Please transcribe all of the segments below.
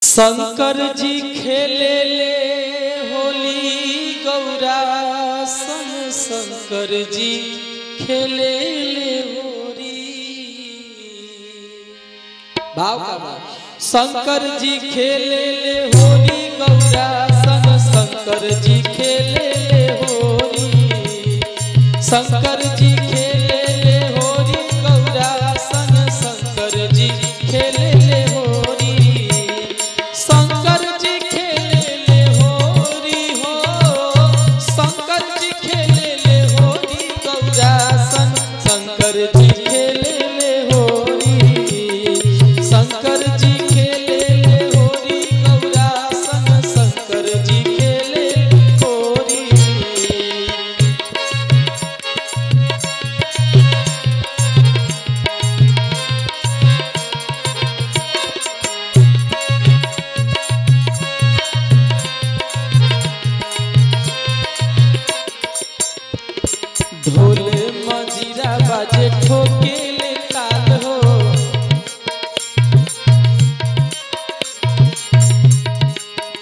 शंकर जी खेले ले होली गौरा संग शंकर जी खेले ले होली। भाव का भाव। शंकर जी खेले ले होली गौरा संग शंकर जी खेले ले होली। शंकर जी खेले ले होली गौरा संग शंकर जी खेले ले होली। शंकर जी खेले ले होली हो, शंकर जी खेले ले होली गौरा संग शंकर जी खेले ले होली। शंकर जी खेले ले होली गौरा संग शंकर जी खेले होली। ढोल मजीरा बाजे ठोकेले ताल हो,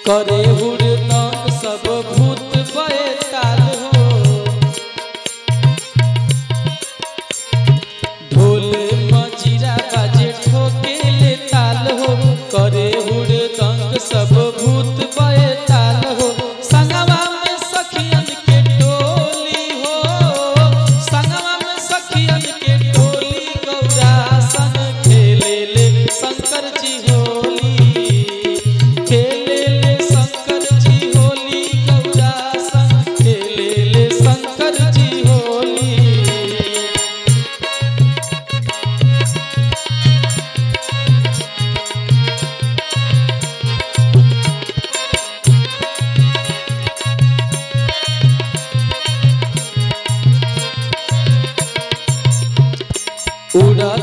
करे हुड़दंग सब भूत बये ताल हो। ढोल मजीरा बाजे ठोकेले ताल हो, करे हुड़दंग सब भूत बये ताल हो। संगवा में सखियन के टोली हो, संगवा में सखियन के टोली गौरा संग खेले ले शंकर जी होली। खेले ले शंकर जी होली गौरा संग खेले ले शंकर जी होली। उड़ा